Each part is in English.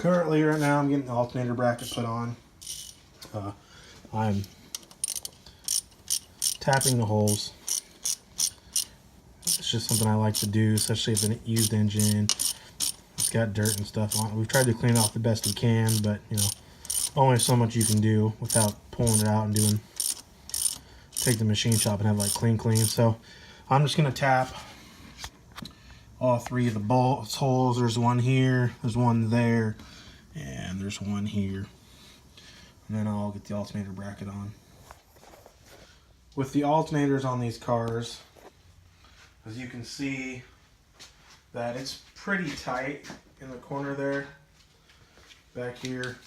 Currently, right now, I'm getting the alternator bracket put on. I'm tapping the holes. It's just something I like to do, especially if it's a used engine. It's got dirt and stuff on it. We've tried to clean it off the best we can, but you know, only so much you can do without pulling it out and take the machine shop and have like clean. So I'm just gonna tap all three of the bolts holes. There's one here, there's one there, and there's one here. And then I'll get the alternator bracket on. With the alternators on these cars, as you can see that it's pretty tight in the corner there. Back here,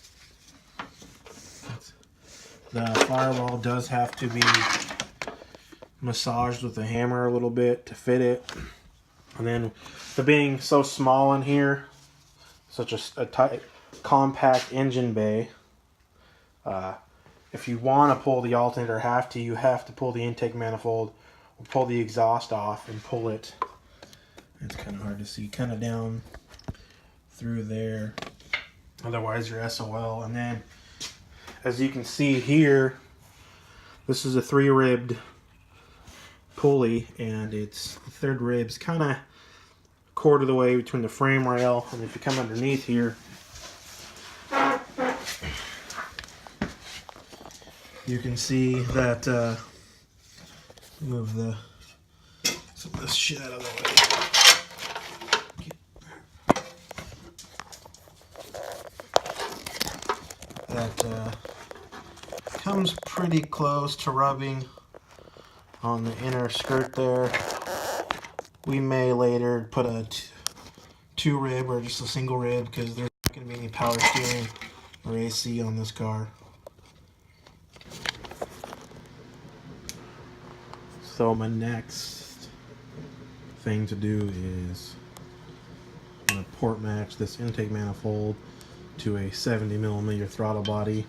the firewall does have to be massaged with a hammer a little bit to fit it. And then for being so small in here, such a tight, compact engine bay, if you want to pull the alternator, you have to pull the intake manifold or pull the exhaust off and pull it. It's kind of hard to see, kind of down through there. Otherwise, you're SOL. And then, as you can see here, this is a 3-ribbed pulley, and it's the third rib's kind of a quarter of the way between the frame rail. And if you come underneath here, you can see that move some of this shit out of the way. That comes pretty close to rubbing on the inner skirt there. We may later put a 2-rib or just a single rib because there's not going to be any power steering or AC on this car. So my next thing to do is I'm going to port match this intake manifold to a 70mm throttle body.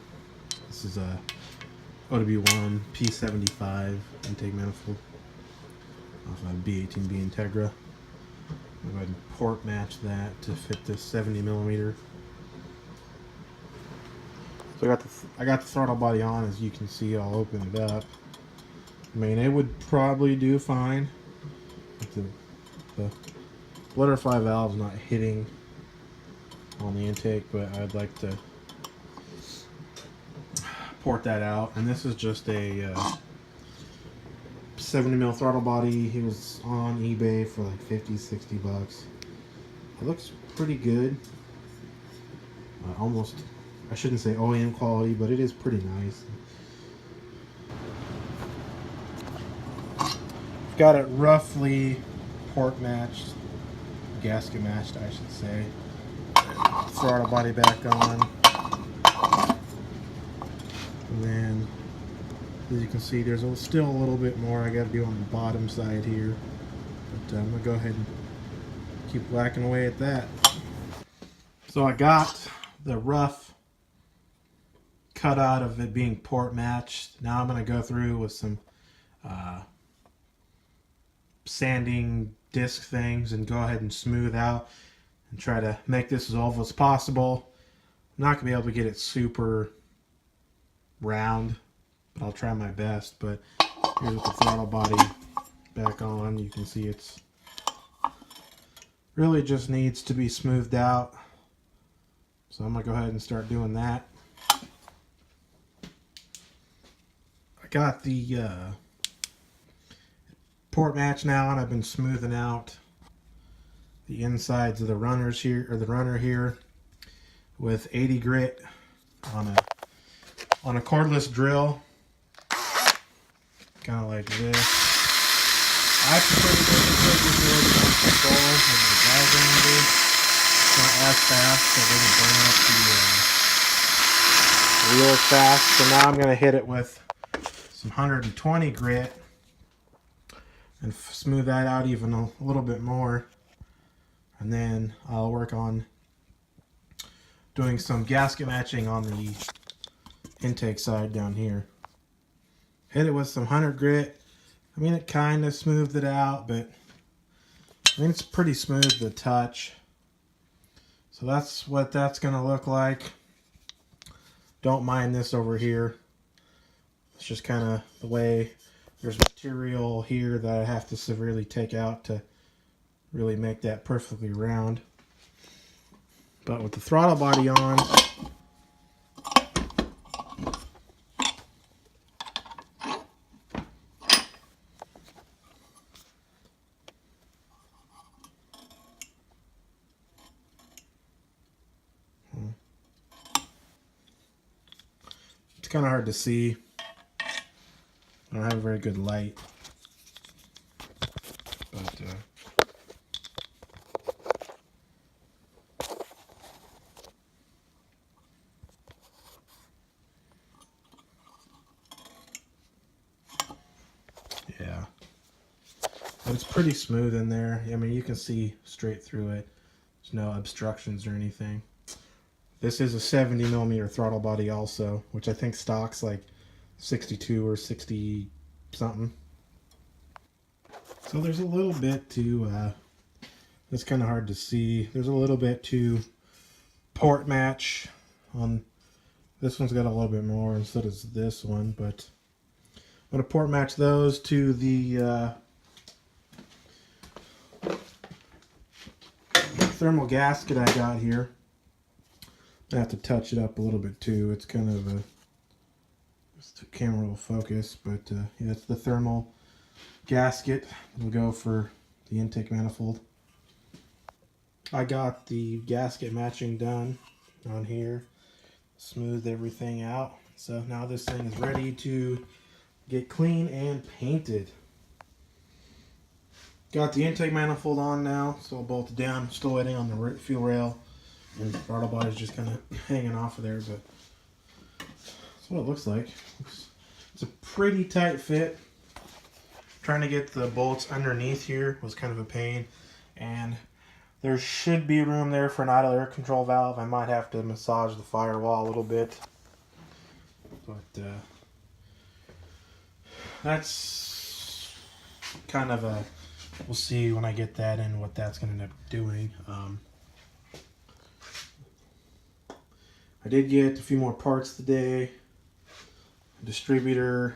This is a OW1 P75 intake manifold off of b18 Integra. I'm going to go ahead and port match that to fit this 70mm. So I got the throttle body on, as you can see. I'll open it up. I mean, it would probably do fine. The butterfly valve's not hitting on the intake, but I'd like to port that out. And this is just a 70mm throttle body. He was on eBay for like 50-60 bucks. It looks pretty good. Almost, I shouldn't say OEM quality, but it is pretty nice. Got it roughly port matched, gasket matched, I should say. Throttle body back on. And then, as you can see, there's still a little bit more I got to do on the bottom side here. But I'm going to go ahead and keep whacking away at that. So I got the rough cut out of it being port matched. Now I'm going to go through with some sanding disc things and go ahead and smooth out and try to make this as oval as possible. I'm not going to be able to get it super round, but I'll try my best. But here's with the throttle body back on, you can see it's really just needs to be smoothed out. So I'm going to go ahead and start doing that. I got the port match now, and I've been smoothing out the insides of the runners here, or the runner here, with 80 grit on a cordless drill, kind of like this. I prefer to go with the drill control and the diagram. It's not as fast, so it doesn't burn up the wheel as fast. So now I'm going to hit it with some 120 grit and smooth that out even a little bit more. And then I'll work on doing some gasket matching on the intake side down here. Hit it with some 100 grit. I mean, it kind of smoothed it out, but I mean, it's pretty smooth to touch. So that's what that's going to look like. Don't mind this over here. It's just kind of the way there's material here that I have to severely take out to really make that perfectly round. But with the throttle body on, it's kind of hard to see. I don't have a very good light. But yeah. But it's pretty smooth in there. I mean, you can see straight through it. There's no obstructions or anything. This is a 70mm throttle body also, which I think stock's like 62 or 60 something. So there's a little bit to, it's kind of hard to see. There's a little bit to port match on, this one's got a little bit more, and so does this one, but I'm going to port match those to the thermal gasket I got here. I have to touch it up a little bit too. It's kind of a, the camera will focus, but yeah, it's the thermal gasket. It'll go for the intake manifold. I got the gasket matching done on here, smoothed everything out. So now this thing is ready to get clean and painted. Got the intake manifold on now, so I'll bolt it down. Still waiting on the fuel rail, and the throttle body is just kind of hanging off of there, but that's what it looks like. It's a pretty tight fit. Trying to get the bolts underneath here was kind of a pain, and there should be room there for an idle air control valve. I might have to massage the firewall a little bit, but that's kind of a, we'll see when I get that in what that's going to end up doing. I did get a few more parts today. A distributor,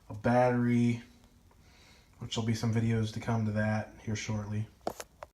a battery, which will be some videos to come to that here shortly.